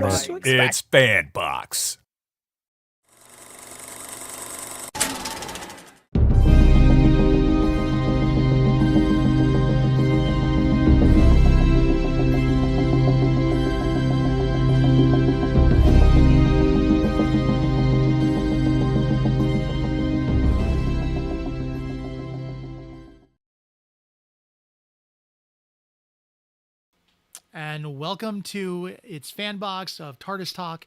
This it's FanBox. And welcome to It's FanBox of Tardis Talk.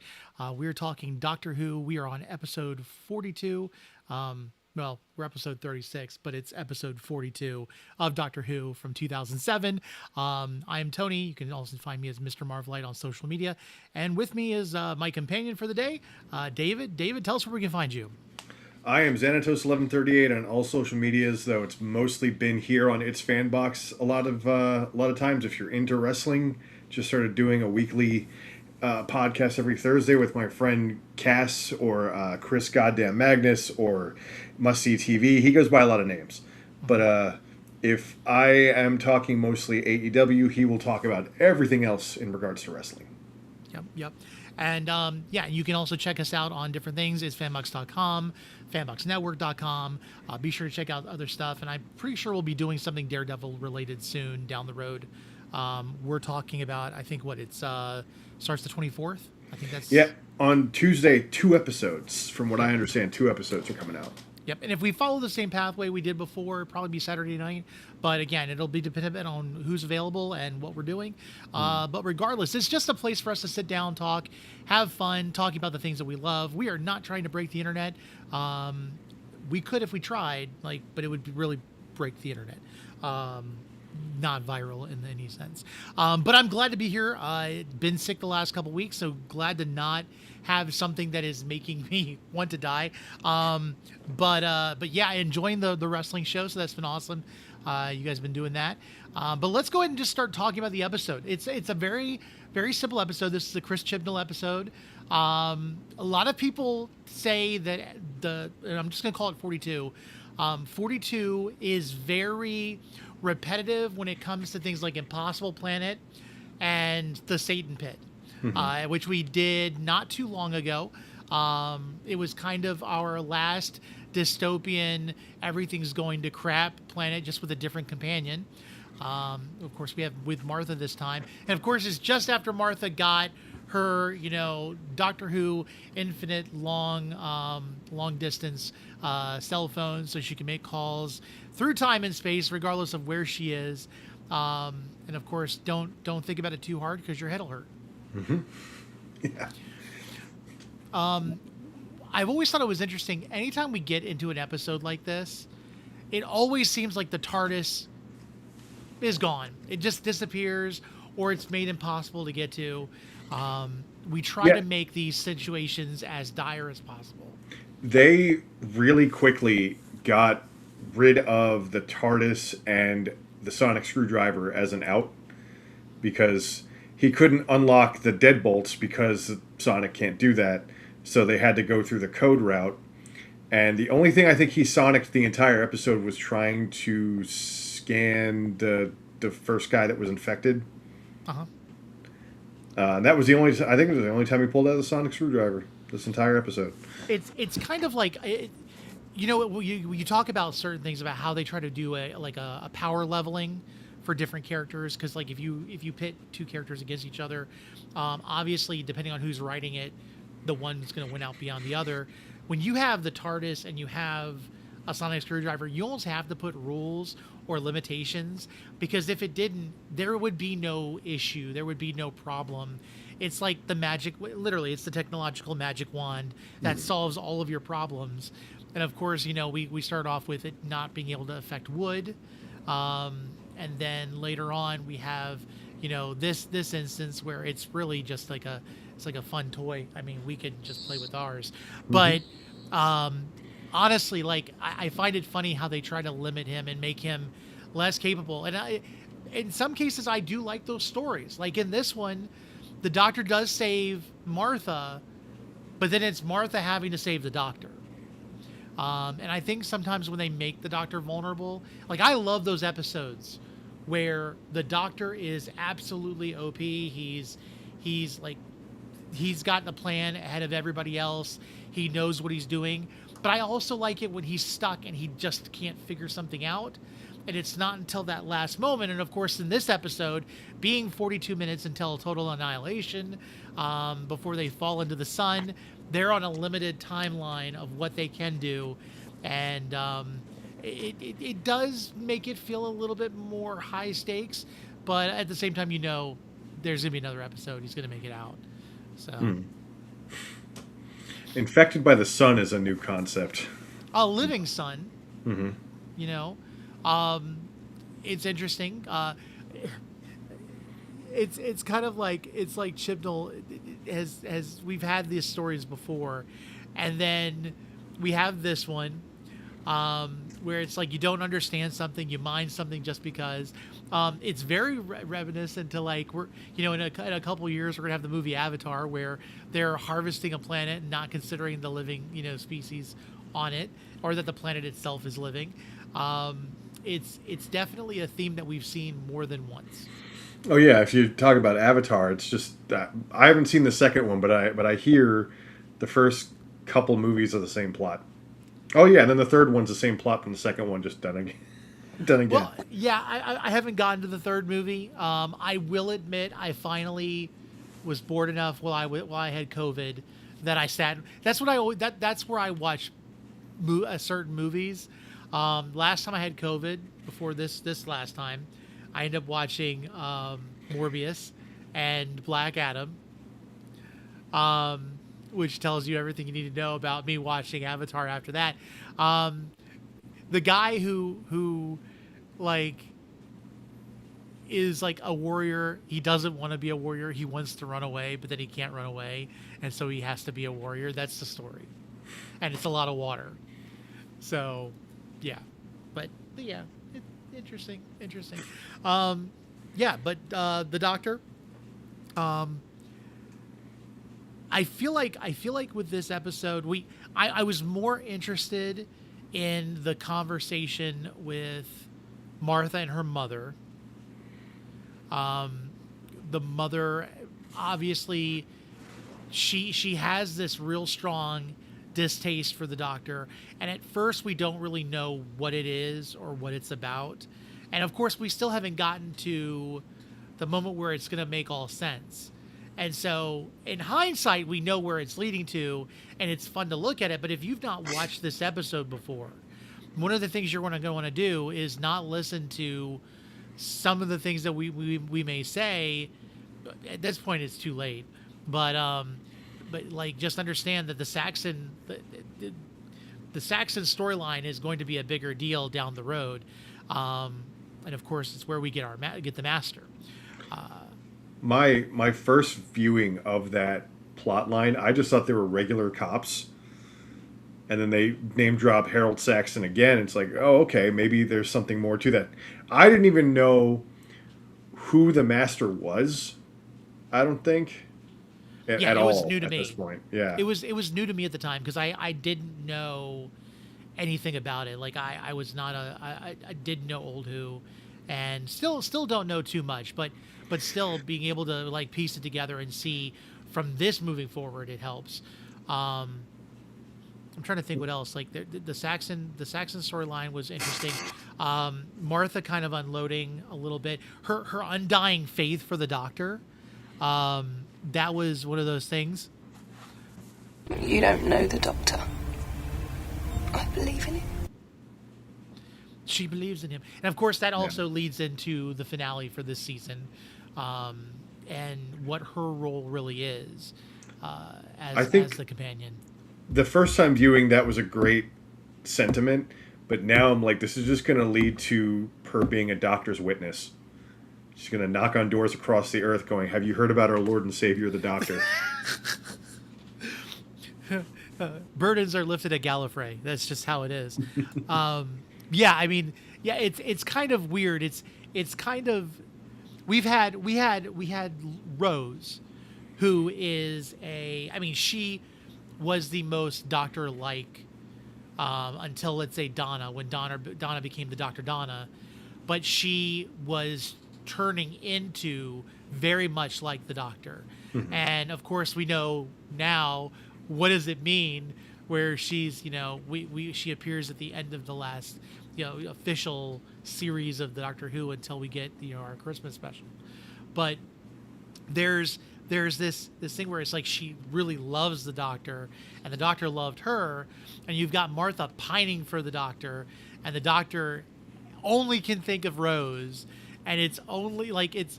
We're talking Doctor Who. We are on episode 42. Well, we're episode 36, but it's episode 42 of Doctor Who from 2007. I am Tony. You can also find me as Mr. Marvelite on social media. And with me is my companion for the day, David. David, tell us where we can find you. I am Xanatos1138 on all social medias, though it's mostly been here on It's FanBox a lot of times. If you're into wrestling, just started doing a weekly podcast every Thursday with my friend Cass or Chris Goddamn Magnus or Must See TV. He goes by a lot of names, but if I am talking mostly AEW, he will talk about everything else in regards to wrestling. Yep. And yeah, you can also check us out on different things. It's fanbox.com, fanboxnetwork.com. Be sure to check out other stuff. And I'm pretty sure we'll be doing something Daredevil related soon down the road. We're talking about, I think, starts the 24th. I think that's... Yeah, on Tuesday, 2 episodes. From what I understand, 2 episodes are coming out. Yep, and if we follow the same pathway we did before, it'll probably be Saturday night. But again, it'll be dependent on who's available and what we're doing. But regardless, it's just a place for us to sit down, talk, have fun, talking about the things that we love. We are not trying to break the internet. We could if we tried, but it would really break the internet. Not viral in any sense. But I'm glad to be here. I've been sick the last couple weeks, so glad to not have something that is making me want to die. But yeah, enjoying the wrestling show, so that's been awesome. You guys have been doing that. But let's go ahead and just start talking about the episode. It's a very, very simple episode. This is a Chris Chibnall episode. A lot of people say that and I'm just going to call it 42. 42 is very repetitive when it comes to things like Impossible Planet and the Satan Pit, which we did not too long ago. It was kind of our last dystopian, everything's going to crap planet, just with a different companion. Of course, we have with Martha this time. And of course, it's just after Martha got her, Doctor Who infinite long distance cell phone, so she can make calls through time and space, regardless of where she is. And of course, don't think about it too hard because your head will hurt. Mm-hmm. Yeah. I've always thought it was interesting. Anytime we get into an episode like this, it always seems like the TARDIS is gone. It just disappears, or it's made impossible to get to. We try to make these situations as dire as possible. They really quickly got rid of the TARDIS and the sonic screwdriver as an out, because he couldn't unlock the deadbolts because Sonic can't do that. So they had to go through the code route. And the only thing I think he sonicked the entire episode was trying to scan the first guy that was infected. That was I think it was the only time he pulled out the sonic screwdriver this entire episode. It's kind of like, you talk about certain things about how they try to do a power leveling for different characters, because if you pit two characters against each other, obviously depending on who's writing it, the one's going to win out beyond the other. When you have the TARDIS and you have a sonic screwdriver, you almost have to put rules or limitations, because if it didn't, there would be no issue, there would be no problem. It's like the magic, literally, it's the technological magic wand that solves all of your problems. And of course, we start off with it not being able to affect wood. And then later on we have, this instance where it's really just like a fun toy. I mean, we could just play with ours. But honestly, I find it funny how they try to limit him and make him less capable. And in some cases, I do like those stories. Like in this one, the Doctor does save Martha, but then it's Martha having to save the Doctor. And I think sometimes when they make the Doctor vulnerable, I love those episodes where the Doctor is absolutely OP. He's he's got the plan ahead of everybody else. He knows what he's doing. But I also like it when he's stuck and he just can't figure something out. And it's not until that last moment. And of course, in this episode, being 42 minutes until total annihilation, before they fall into the sun, they're on a limited timeline of what they can do. And it does make it feel a little bit more high stakes. But at the same time, there's going to be another episode. He's going to make it out. So. Infected by the sun is a new concept. A living sun. Mm-hmm. It's interesting. It's kind of like Chibnall has we've had these stories before, and then we have this one where it's like you don't understand something, you mind something just because. It's very reminiscent to like we're in a couple of years we're gonna have the movie Avatar where they're harvesting a planet and not considering the living species on it, or that the planet itself is living. It's definitely a theme that we've seen more than once. Oh yeah, if you talk about Avatar, it's just I haven't seen the second one, but I hear the first couple movies are the same plot. Oh yeah, and then the third one's the same plot from the second one, just done again. Well, yeah, I haven't gotten to the third movie. I will admit I finally was bored enough while I had COVID that I sat. That's where I watch certain movies. Last time I had COVID, before this last time, I ended up watching Morbius and Black Adam, which tells you everything you need to know about me watching Avatar after that. The guy who like is like a warrior, he doesn't want to be a warrior. He wants to run away, but then he can't run away, and so he has to be a warrior. That's the story, and it's a lot of water. So, yeah, but yeah, interesting. Yeah, but the Doctor. I feel like with this episode, I was more interested in the conversation with Martha and her mother. The mother, obviously, she has this real strong distaste for the Doctor, and at first we don't really know what it is or what it's about, and of course we still haven't gotten to the moment where it's going to make all sense. And so in hindsight we know where it's leading to, and it's fun to look at it. But if you've not watched this episode before, one of the things you're going to want to do is not listen to some of the things that we may say. At this point it's too late, but like just understand that the Saxon storyline is going to be a bigger deal down the road, and of course it's where we get the Master. My first viewing of that plot line, I just thought they were regular cops, and then they name drop Harold Saxon again. It's like, oh, okay, maybe there's something more to that. I didn't even know who the Master was. I don't think. At all. It was new to me at this point. Yeah, it was new to me at the time because I didn't know anything about it. Like I was not I didn't know Old Who, and still don't know too much, but still being able to like piece it together and see from this moving forward, it helps. I'm trying to think what else. Like the Saxon storyline was interesting. Martha kind of unloading a little bit. Her undying faith for the Doctor. That was one of those things. You don't know the Doctor. I believe in him. She believes in him, and of course that also leads into the finale for this season, and what her role really is as the companion. The first time viewing, that was a great sentiment, but now I'm like, this is just going to lead to her being a Doctor's witness. She's going to knock on doors across the earth going, have you heard about our Lord and Savior, the Doctor? Burdens are lifted at Gallifrey. That's just how it is. Yeah, I mean, yeah, it's kind of weird. It's kind of we had Rose, who is she was the most Doctor-like until, let's say, Donna, when Donna became the Dr. Donna, but she was turning into very much like the Doctor. And of course we know now, what does it mean where she's, she appears at the end of the last, official series of the Doctor Who until we get, our Christmas special. But there's this thing where it's like she really loves the Doctor and the Doctor loved her, and you've got Martha pining for the Doctor, and the Doctor only can think of Rose, and it's only like it's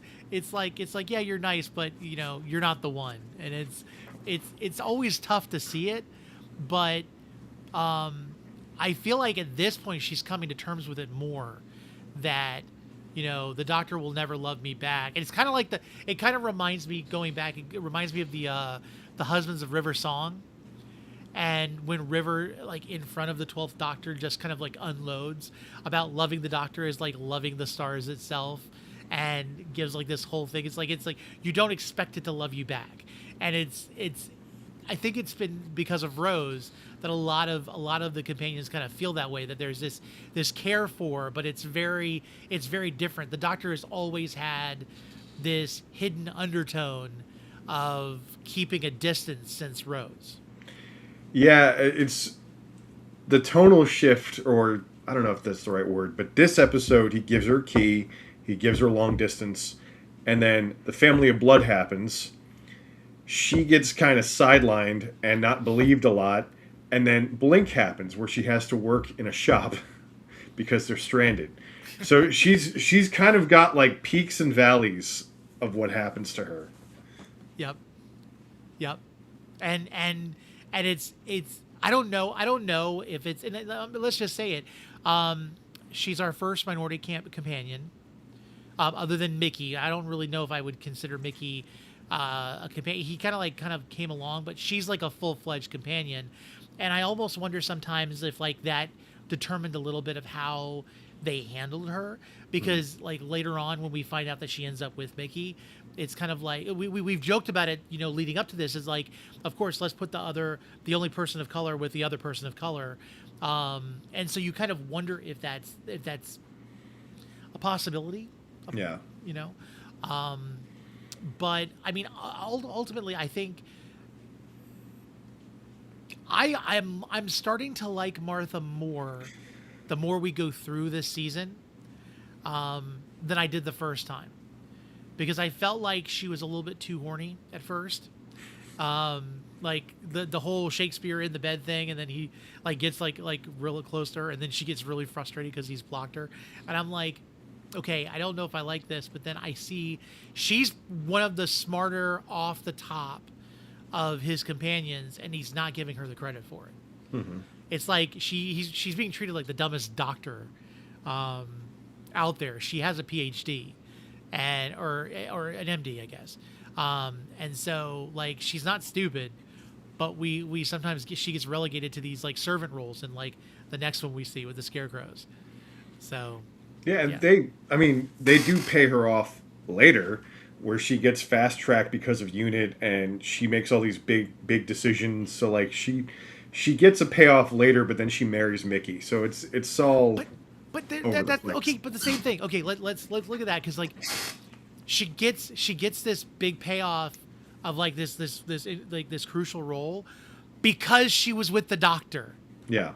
like yeah, you're nice, but you're not the one. And it's always tough to see it, but I feel like at this point she's coming to terms with it more, that the Doctor will never love me back. And it's kind of like it kind of reminds me, going back, it reminds me of the Husbands of River song. And when River, like in front of the 12th Doctor, just kind of like unloads about loving the Doctor is like loving the stars itself, and gives like this whole thing. It's like you don't expect it to love you back. And it's I think it's been because of Rose that a lot of the companions kind of feel that way, that there's this care for, but it's very different. The Doctor has always had this hidden undertone of keeping a distance since Rose. Yeah, it's the tonal shift, or I don't know if that's the right word, but this episode he gives her a key, he gives her long distance, and then the Family of Blood happens. She gets kind of sidelined and not believed a lot, and then Blink happens where she has to work in a shop because they're stranded. So she's kind of got like peaks and valleys of what happens to her. Yep. And it's I don't know if it's, and let's just say it. She's our first minority camp companion, other than Mickey. I don't really know if I would consider Mickey a companion. He kind of came along, but she's like a full-fledged companion. And I almost wonder sometimes if like that determined a little bit of how they handled her, because like later on when we find out that she ends up with Mickey, it's kind of like we've joked about it, leading up to this, is like, of course, let's put the only person of color with the other person of color, and so you kind of wonder if that's a possibility. Yeah. But I mean, ultimately, I think I'm starting to like Martha more the more we go through this season than I did the first time, because I felt like she was a little bit too horny at first. Like the whole Shakespeare in the bed thing, and then he like gets like real close to her, and then she gets really frustrated because he's blocked her, and I'm like, okay, I don't know if I like this, but then I see she's one of the smarter off the top of his companions, and he's not giving her the credit for it. Mm-hmm. It's like she's being treated like the dumbest doctor out there. She has a PhD or an MD, I guess. And so like she's not stupid, but we sometimes she gets relegated to these like servant roles in like the next one we see with the scarecrows. So yeah, and they do pay her off later, where she gets fast tracked because of UNIT, and she makes all these big decisions. So like she gets a payoff later, but then she marries Mickey. So it's all. But that's okay. But the same thing. Okay, let's look at that, because like she gets this big payoff of like this crucial role because she was with the Doctor. Yeah.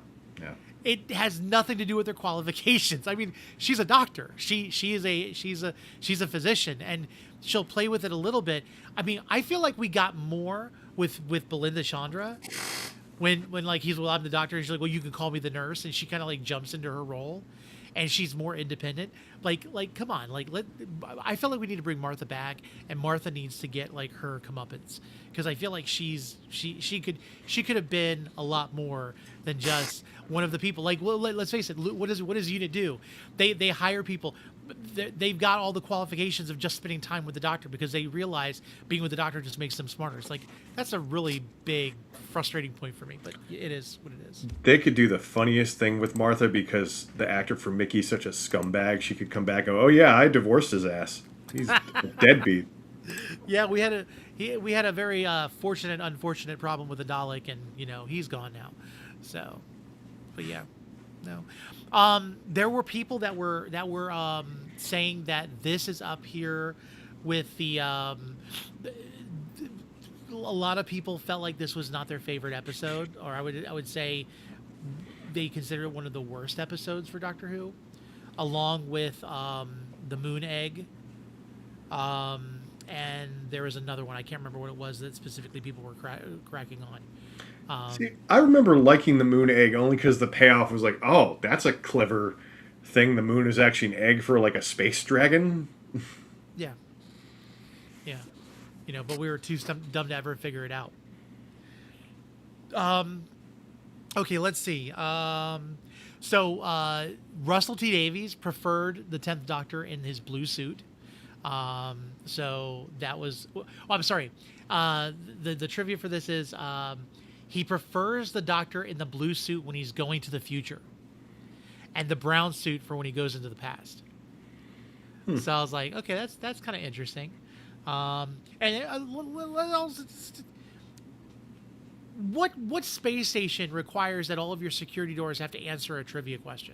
It has nothing to do with her qualifications. I mean, she's a doctor. She's a physician, and she'll play with it a little bit. I mean, I feel like we got more with Belinda Chandra when like he's, well, I'm the doctor, and she's like, well, you can call me the nurse, and she kind of like jumps into her role, and she's more independent. Like come on, I feel like we need to bring Martha back, and Martha needs to get like her comeuppance, because I feel like she could have been a lot more than just one of the people. Like, well, let's face it, what does UNIT do? They hire people. They've got all the qualifications of just spending time with the Doctor, because they realize being with the Doctor just makes them smarter. It's like, that's a really big frustrating point for me, but it is what it is. They could do the funniest thing with Martha, because the actor for Mickey's such a scumbag. She could come back and go, oh yeah, I divorced his ass. He's a deadbeat. Yeah, we had a very fortunate, unfortunate problem with the Dalek, and he's gone now. So, but yeah, no. There were people that were saying that this is up here with the lot of people felt like this was not their favorite episode, or I would say they consider it one of the worst episodes for Doctor Who, along with the Moon Egg. And there was another one, I can't remember what it was, that specifically people were cracking on. See, I remember liking the Moon Egg only because the payoff was like, oh, that's a clever thing. The moon is actually an egg for like a space dragon. Yeah. But we were too dumb to ever figure it out. Okay, let's see. So Russell T Davies preferred the 10th Doctor in his blue suit. So that was... Oh, I'm sorry. The trivia for this is he prefers the Doctor in the blue suit when he's going to the future, and the brown suit for when he goes into the past. So I was like, okay, that's kind of interesting. What space station requires that all of your security doors have to answer a trivia question?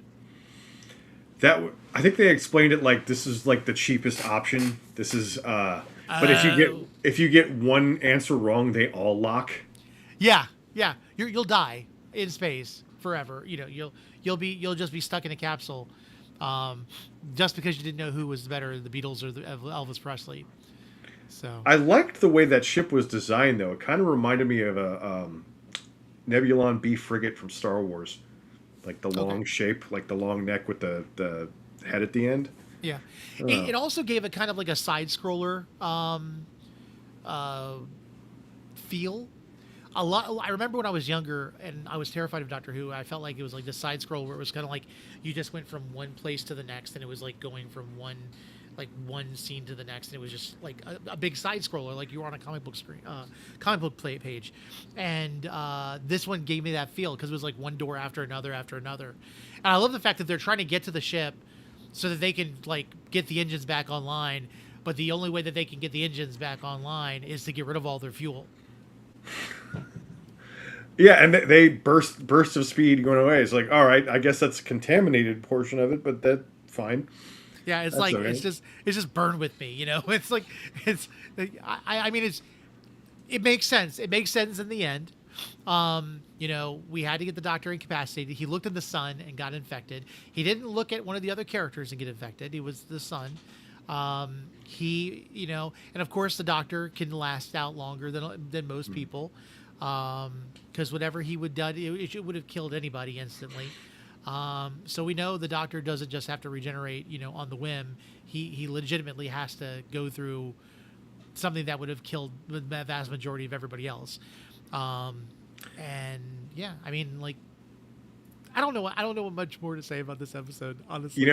I think they explained it like this is like the cheapest option. This is, but if you get one answer wrong, they all lock. Yeah, you'll die in space forever. You'll just be stuck in a capsule, just because you didn't know who was better, the Beatles or Elvis Presley. So I liked the way that ship was designed, though. It kind of reminded me of a Nebulon B frigate from Star Wars, like the long shape, like the long neck with the head at the end. Yeah, it also gave it kind of like a side scroller feel. I remember when I was younger and I was terrified of Doctor Who, I felt like it was like the side scroll where it was kind of like you just went from one place to the next, and it was like going from one scene to the next, and it was just like a big side scroller, like you were on a comic book screen, comic book play page. And this one gave me that feel because it was like one door after another. And I love the fact that they're trying to get to the ship so that they can like get the engines back online, but the only way that they can get the engines back online is to get rid of all their fuel. Yeah, and they bursts of speed going away. It's like, all right, I guess that's a contaminated portion of it, but that's fine. Yeah, it's that's like right. it's just burned with me, It's like I mean it makes sense. It makes sense in the end. We had to get the Doctor incapacitated. He looked at the sun and got infected. He didn't look at one of the other characters and get infected. It was the sun. And of course the Doctor can last out longer than most people. Because whatever he would done, it would have killed anybody instantly. So we know the Doctor doesn't just have to regenerate, on the whim. He legitimately has to go through something that would have killed the vast majority of everybody else. And yeah, I mean, like, I don't know what much more to say about this episode, honestly.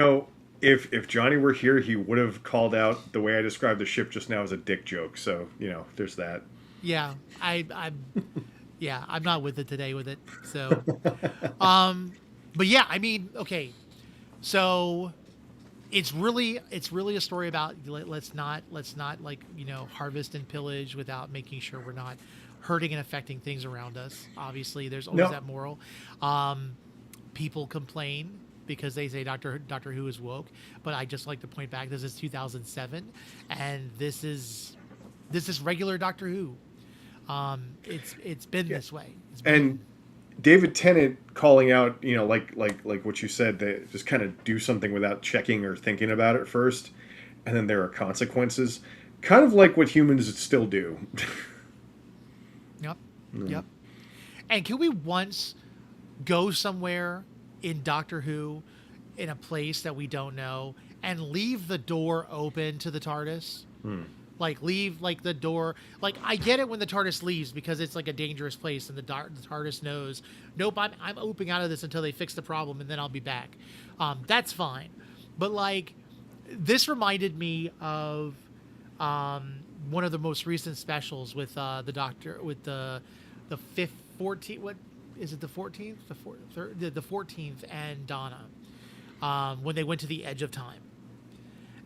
If Johnny were here, he would have called out the way I described the ship just now as a dick joke. So, there's that. Yeah, I'm not with it today with it. So, but yeah, I mean, okay. So it's really a story about let's not like, harvest and pillage without making sure we're not hurting and affecting things around us. Obviously, there's always that moral. People complain because they say Doctor Who is woke, but I just like to point back, this is 2007 and this is regular Doctor Who. It's been this way. And David Tennant calling out, like what you said, they just kind of do something without checking or thinking about it first, and then there are consequences. Kind of like what humans still do. Yep. And can we once go somewhere in Doctor Who, in a place that we don't know, and leave the door open to the TARDIS? Like, leave, like, the door... Like, I get it when the TARDIS leaves because it's, like, a dangerous place and the TARDIS knows, nope, I'm opening out of this until they fix the problem and then I'll be back. That's fine. But, like, this reminded me of one of the most recent specials with the Doctor, with the 14th... What is it, the 14th? The 14th and Donna. When they went to the edge of time.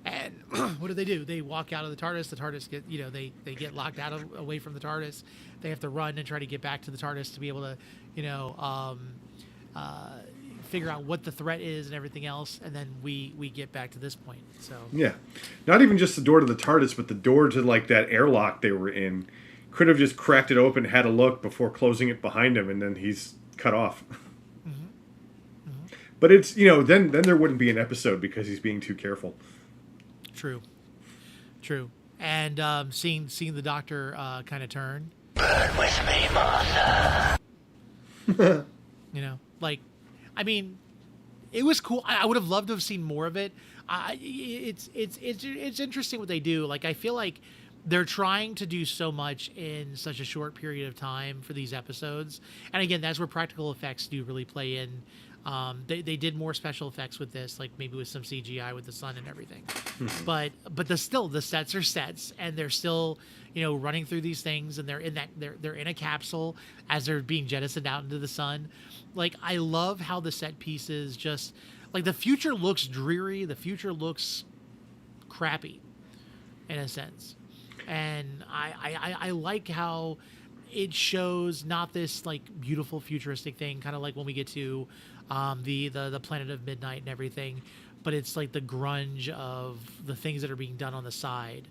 And what do? They walk out of the TARDIS. The TARDIS get, they get locked out away from the TARDIS. They have to run and try to get back to the TARDIS to be able to, figure out what the threat is and everything else. And then we get back to this point. So yeah, not even just the door to the TARDIS, but the door to like that airlock they were in. could have just cracked it open, had a look before closing it behind him, and then he's cut off. But it's, then there wouldn't be an episode because he's being too careful. True. And seeing the Doctor kind of turn. Burn with me, Martha. It was cool. I would have loved to have seen more of it. It's interesting what they do. Like, I feel like they're trying to do so much in such a short period of time for these episodes. And again, that's where practical effects do really play in. They did more special effects with this, like maybe with some CGI with the sun and everything. But the sets are sets, and they're still running through these things, and they're in a capsule as they're being jettisoned out into the sun. Like, I love how the set pieces just like the future looks dreary, the future looks crappy in a sense, and I like how it shows not this like beautiful futuristic thing, kind of like when we get to the Planet of Midnight and everything, but it's like the grunge of the things that are being done on the side.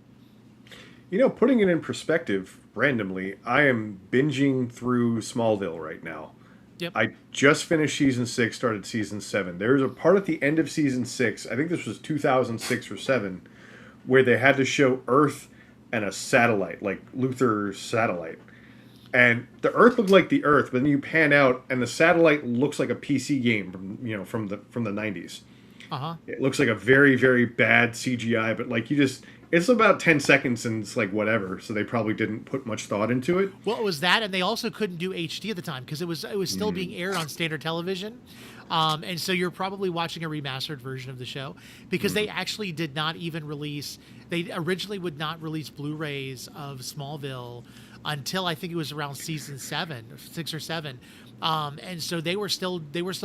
Putting it in perspective, randomly, I am binging through Smallville right now. Yep. I just finished season 6, started season 7. There's a part at the end of season 6, I think this was 2006 or 7, where they had to show Earth and a satellite, like Luther's satellite. And the Earth looked like the Earth, but then you pan out, and the satellite looks like a PC game from the 90s. It looks like a very, very bad CGI, but like it's about 10 seconds and it's like whatever. So they probably didn't put much thought into it. Well, it was that, and they also couldn't do HD at the time because it was still being aired on standard television. And so you're probably watching a remastered version of the show because they actually did not even release. They originally would not release Blu-rays of Smallville until I think it was around season 6 or 7. And so they were still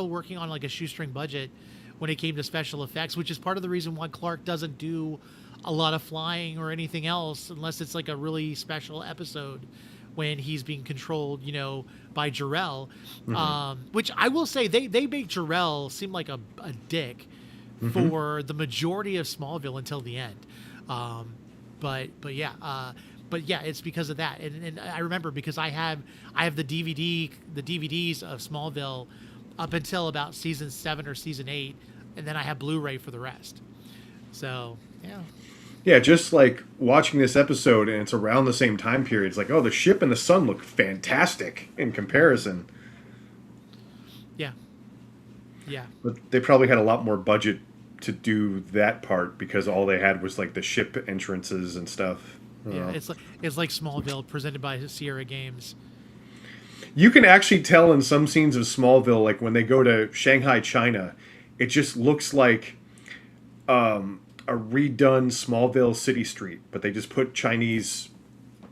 working on like a shoestring budget when it came to special effects, which is part of the reason why Clark doesn't do a lot of flying or anything else unless it's like a really special episode when he's being controlled, by Jor-El. Which I will say they make Jor-El seem like a dick for the majority of Smallville until the end. But yeah, it's because of that. And I remember because I have the DVDs of Smallville up until about season 7 or season 8, and then I have Blu-ray for the rest. So, yeah. Yeah, just like watching this episode, and it's around the same time period. It's like, oh, the ship and the sun look fantastic in comparison. Yeah. But they probably had a lot more budget to do that part because all they had was like the ship entrances and stuff. Yeah, it's like Smallville presented by Sierra Games. You can actually tell in some scenes of Smallville, like when they go to Shanghai, China, it just looks like a redone Smallville city street, but they just put Chinese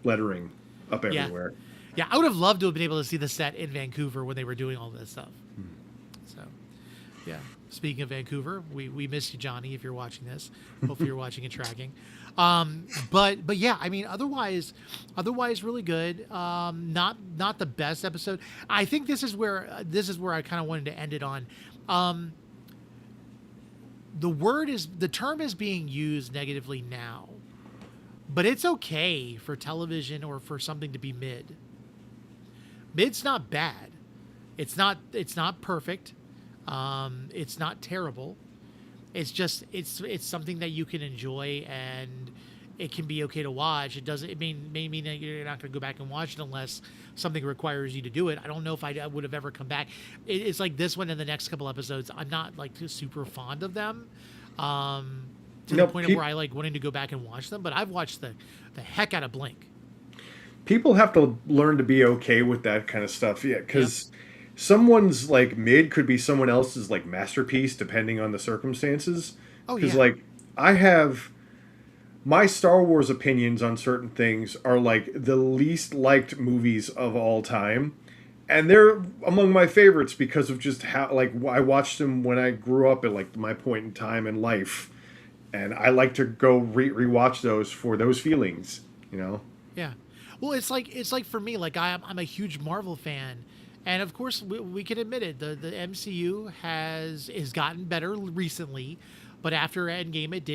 lettering up everywhere. Yeah, I would have loved to have been able to see the set in Vancouver when they were doing all this stuff. So, yeah. Speaking of Vancouver, we miss you, Johnny, if you're watching this. Hopefully you're watching and tracking. But yeah, I mean, otherwise really good. Not the best episode. I think this is where I kind of wanted to end it on. The term is being used negatively now, but it's okay for television or for something to be mid. Mid's not bad. It's not perfect. It's not terrible. It's just it's something that you can enjoy and it can be okay to watch. It may mean that you're not going to go back and watch it unless something requires you to do it. I don't know if I would have ever come back. It's like this one and the next couple episodes. I'm not like super fond of them to the point of where I like wanting to go back and watch them. But I've watched the heck out of Blink. People have to learn to be okay with that kind of stuff. Yeah, because someone's like mid could be someone else's like masterpiece depending on the circumstances. Oh, yeah. Because like I have my Star Wars opinions on certain things are like the least liked movies of all time. And they're among my favorites because of just how like I watched them when I grew up at like my point in time in life. And I like to go rewatch those for those feelings, Yeah. Well, it's like for me, like I'm a huge Marvel fan. And of course, we can admit it. The MCU has gotten better recently, But after Endgame, it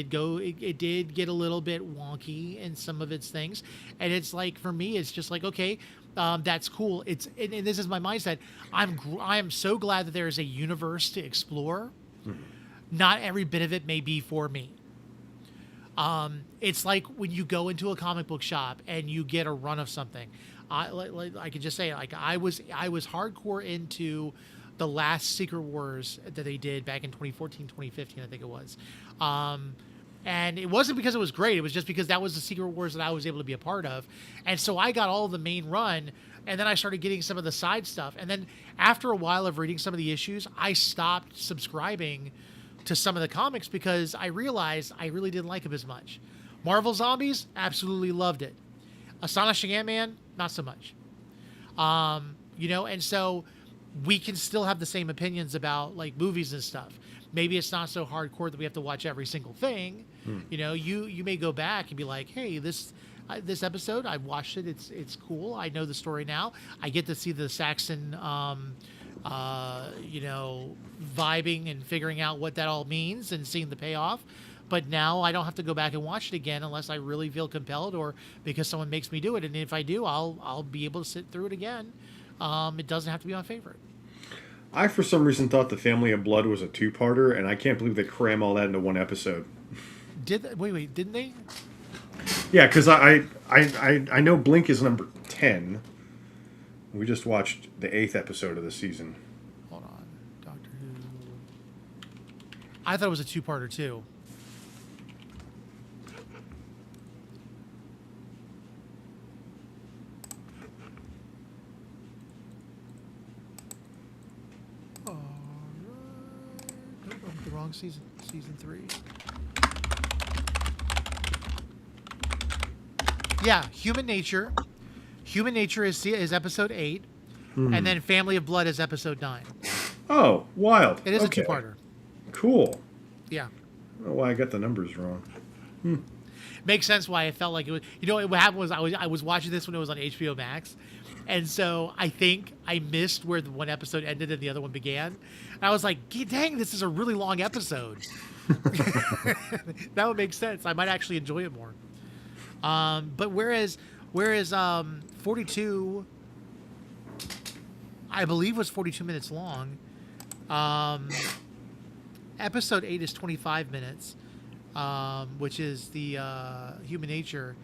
did get a little bit wonky in some of its things. And it's like, for me, it's just like, okay, that's cool. And this is my mindset. I am so glad that there is a universe to explore. Mm-hmm. Not every bit of it may be for me. It's like when you go into a comic book shop and you get a run of something. I could just say, like, I was hardcore into the last Secret Wars that they did back in 2014, 2015, I think it was. And it wasn't because it was great. It was just because that was the Secret Wars that I was able to be a part of. And so I got all of the main run, and then I started getting some of the side stuff. And then after a while of reading some of the issues, I stopped subscribing to some of the comics because I realized I really didn't like them as much. Marvel Zombies, absolutely loved it. Astonishing Ant-Man, not so much. And so we can still have the same opinions about like movies and stuff. Maybe it's not so hardcore that we have to watch every single thing. You may go back and be like, hey, this episode, I watched it. It's cool. I know the story now. I get to see the Saxon, vibing and figuring out what that all means and seeing the payoff. But now I don't have to go back and watch it again unless I really feel compelled or because someone makes me do it. And if I do, I'll be able to sit through it again. It doesn't have to be my favorite. I, for some reason, thought The Family of Blood was a two-parter, and I can't believe they cram all that into one episode. Wait, didn't they? Yeah, because I know Blink is number 10. We just watched the 8th episode of the season. Hold on. Doctor Who. I thought it was a two-parter, too. Season 3. Yeah, Human Nature. Human Nature is episode 8, and then Family of Blood is episode 9. Oh, wild! It is a two-parter. Cool. Yeah. I don't know why I got the numbers wrong. Makes sense why I felt like it was. What happened was I was watching this when it was on HBO Max. And so I think I missed where the one episode ended and the other one began. And I was like, dang, this is a really long episode. That would make sense. I might actually enjoy it more. But whereas 42, I believe was 42 minutes long. Episode 8 is 25 minutes, which is the Human Nature.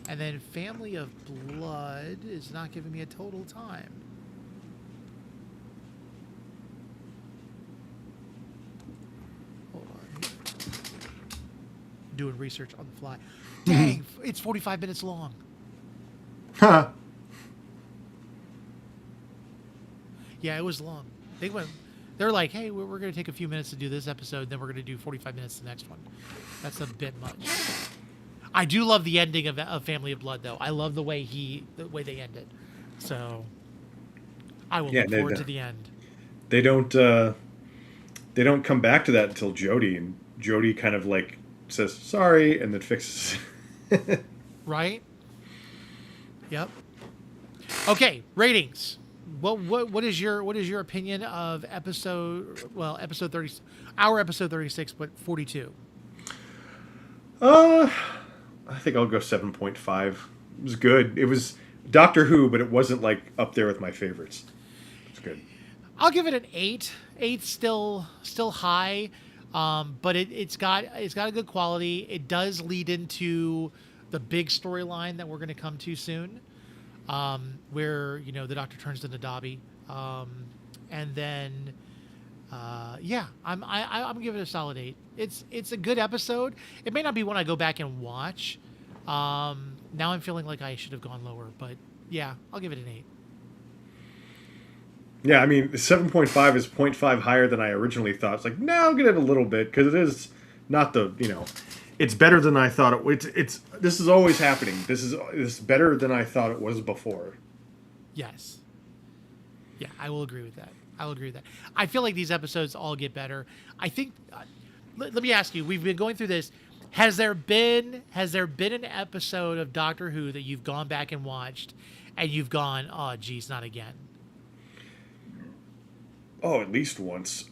And then Family of Blood is not giving me a total time. Hold on. Doing research on the fly. Dang, it's 45 minutes long. Huh. Yeah, it was long. They're like, hey, we're going to take a few minutes to do this episode, then we're going to do 45 minutes the next one. That's a bit much. I do love the ending of Family of Blood, though. I love the way they end it. So I will look forward to the end. They don't come back to that until Jodie, and Jodie kind of like says sorry and then fixes. Right. Yep. Okay, ratings. What is your opinion of episode 30, our episode 36, but 42? I think I'll go 7.5. It was good. It was Doctor Who, but it wasn't like up there with my favorites. It's good. I'll give it an 8. 8's still high, but it's got a good quality. It does lead into the big storyline that we're going to come to soon, where the Doctor turns into Dobby, and then I'm giving it a solid 8. It's a good episode. It may not be one I go back and watch. Now I'm feeling like I should have gone lower, but yeah, I'll give it an 8. Yeah, I mean, 7.5 is 0.5 higher than I originally thought. It's like, no, I'll get it a little bit because it is not it's better than I thought it. This is always happening. This is better than I thought it was before. Yes. Yeah, I will agree with that. I feel like these episodes all get better. I think. Let me ask you. We've been going through this. Has there been an episode of Doctor Who that you've gone back and watched, and you've gone, oh, geez, not again? Oh, at least once.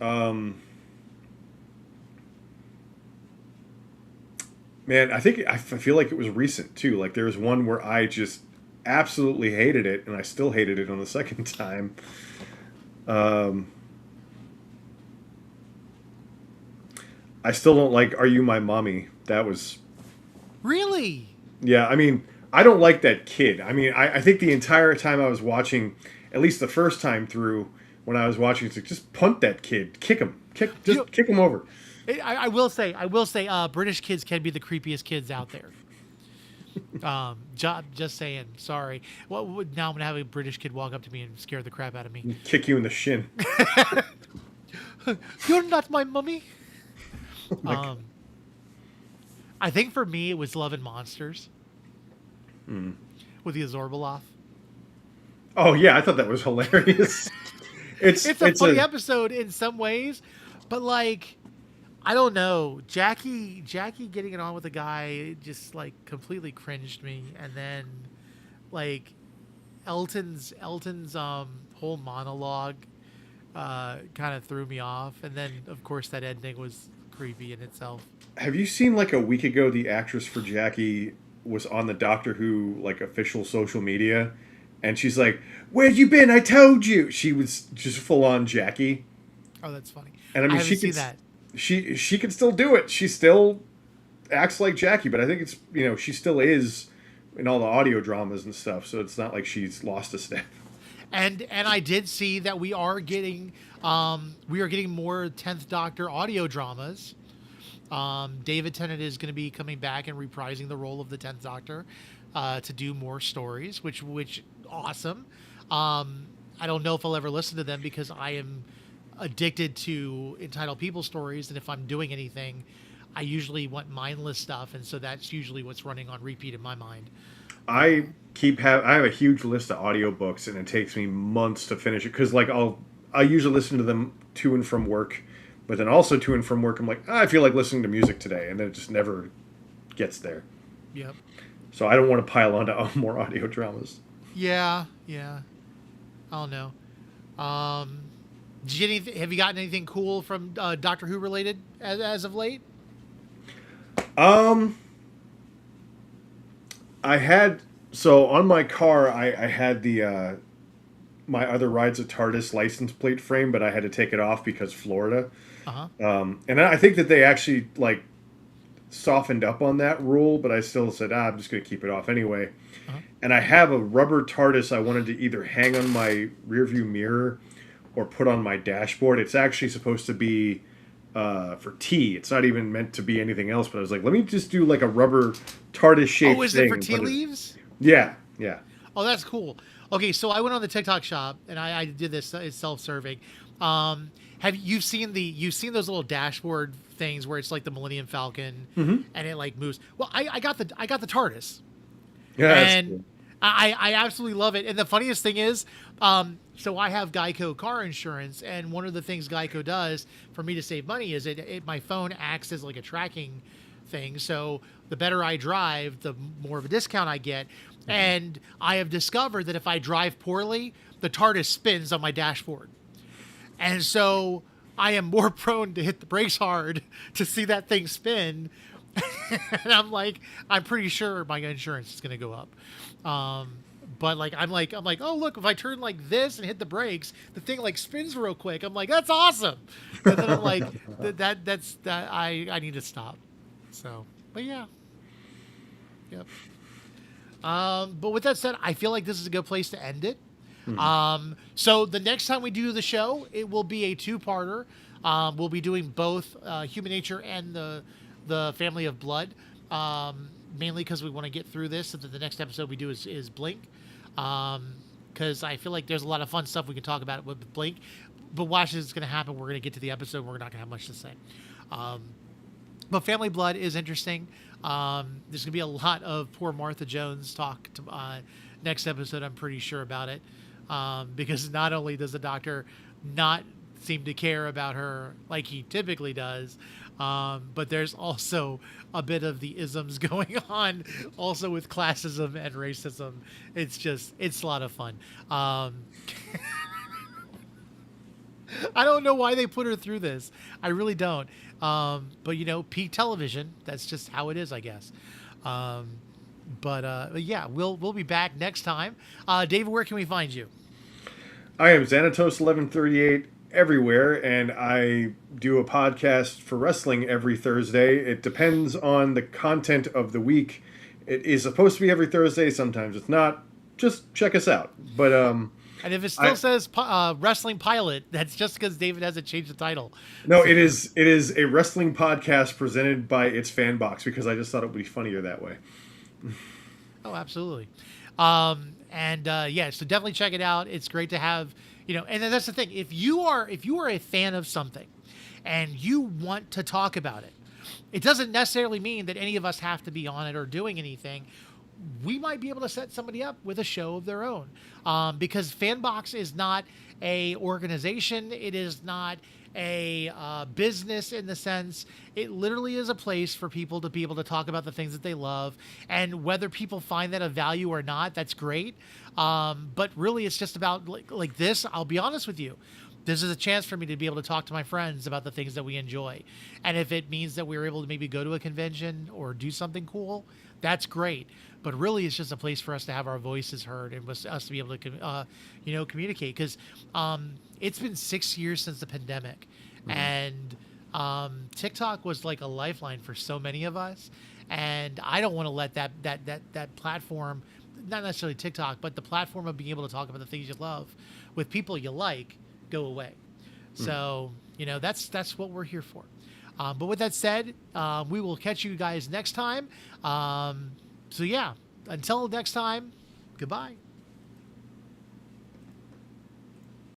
Man, I feel like it was recent too. Like there was one where I just absolutely hated it, and I still hated it on the second time. I still don't like "Are You My Mommy?" That was Really? yeah. I mean, I don't like that kid. I mean, I think the entire time I was watching, at least the first time through, when I was watching, it's like just punt that kid, kick him, kick him over. I will say, British kids can be the creepiest kids out there. Just saying. Sorry. Well, now I'm gonna have a British kid walk up to me and scare the crap out of me. Kick you in the shin. You're not my mummy. I think for me it was Love and Monsters with the Azorbalov. Oh yeah, I thought that was hilarious. It's a funny episode in some ways, but like, I don't know, Jackie getting it on with a guy just like completely cringed me, and then like Elton's whole monologue kind of threw me off, and then of course that ending was creepy in itself. Have you seen like a week ago the actress for Jackie was on the Doctor Who like official social media, and she's like, "Where'd you been? I told you." She was just full on Jackie. Oh, that's funny. And I mean, haven't seen that. She can still do it. She still acts like Jackie, but I think it's, you know, she still is in all the audio dramas and stuff. So it's not like she's lost a step. And I did see that we are getting more 10th Doctor audio dramas. David Tennant is going to be coming back and reprising the role of the 10th Doctor to do more stories, which awesome. I don't know if I'll ever listen to them because I am addicted to entitled people stories, and if I'm doing anything, I usually want mindless stuff, and so that's usually what's running on repeat in my mind. I have a huge list of audiobooks, and it takes me months to finish it because like I usually listen to them to and from work, but then also to and from work I'm like, I feel like listening to music today, and then it just never gets there. Yep. So I don't want to pile on to more audio dramas. Yeah. I don't know. Have you gotten anything cool from Doctor Who related as of late? I had, so on my car, I had the my other Rides of Tardis license plate frame, but I had to take it off because Florida. And I think that they actually like softened up on that rule, but I still said, I'm just going to keep it off anyway. And I have a rubber TARDIS I wanted to either hang on my rearview mirror or put on my dashboard. It's actually supposed to be for tea. It's not even meant to be anything else, but I was like, let me just do like a rubber TARDIS shaped thing. Oh, is it for tea leaves? Yeah. Oh, that's cool. Okay, so I went on the TikTok shop and I did this. It's self-serving. Have you seen those little dashboard things where it's like the Millennium Falcon and it like moves? Well, I got the TARDIS. Yeah, and cool. I absolutely love it. And the funniest thing is, so I have Geico car insurance, and one of the things Geico does for me to save money is my phone acts as like a tracking thing. So the better I drive, the more of a discount I get. And I have discovered that if I drive poorly, the TARDIS spins on my dashboard. And so I am more prone to hit the brakes hard to see that thing spin. And I'm pretty sure my insurance is going to go up. But like, I'm like, oh, look, if I turn like this and hit the brakes, the thing like spins real quick. I'm like, that's awesome. And then I'm like, I need to stop. So, but yeah. Yep. But with that said, I feel like this is a good place to end it. So the next time we do the show, it will be a two-parter. We'll be doing both Human Nature and the Family of Blood, mainly because we want to get through this. So that the next episode we do is Blink, because I feel like there's a lot of fun stuff we can talk about with Blink. But watch this is going to happen. We're going to get to the episode. We're not going to have much to say. But Family Blood is interesting. There's going to be a lot of poor Martha Jones talk next episode. I'm pretty sure about it. Because not only does the Doctor not seem to care about her like he typically does, but there's also a bit of the isms going on also with classism and racism. It's a lot of fun. I don't know why they put her through this. I really don't. But peak television. That's just how it is, I guess. But yeah, we'll be back next time. David, where can we find you? I am Xanatos1138 everywhere, and I do a podcast for wrestling every Thursday. It depends on the content of the week. It is supposed to be every Thursday. Sometimes it's not. Just check us out. But and if it still says Wrestling Pilot, that's just because David hasn't changed the title. No, it is a wrestling podcast presented by It's FanBox, because I just thought it would be funnier that way. Oh, absolutely. Yeah, so definitely check it out. It's great to have, and that's the thing. If you are a fan of something and you want to talk about it, it doesn't necessarily mean that any of us have to be on it or doing anything. We might be able to set somebody up with a show of their own, because FanBox is not a organization. It is not a business in the sense. It literally is a place for people to be able to talk about the things that they love, and whether people find that of value or not, that's great. But really, it's just about like this. I'll be honest with you. This is a chance for me to be able to talk to my friends about the things that we enjoy. And if it means that we're able to maybe go to a convention or do something cool, that's great. But really, it's just a place for us to have our voices heard and us to be able to, communicate. Because it's been 6 years since the pandemic. And TikTok was like a lifeline for so many of us. And I don't want to let that platform, not necessarily TikTok, but the platform of being able to talk about the things you love with people you like, go away. So, that's what we're here for. But with that said, we will catch you guys next time. So yeah, until next time, goodbye.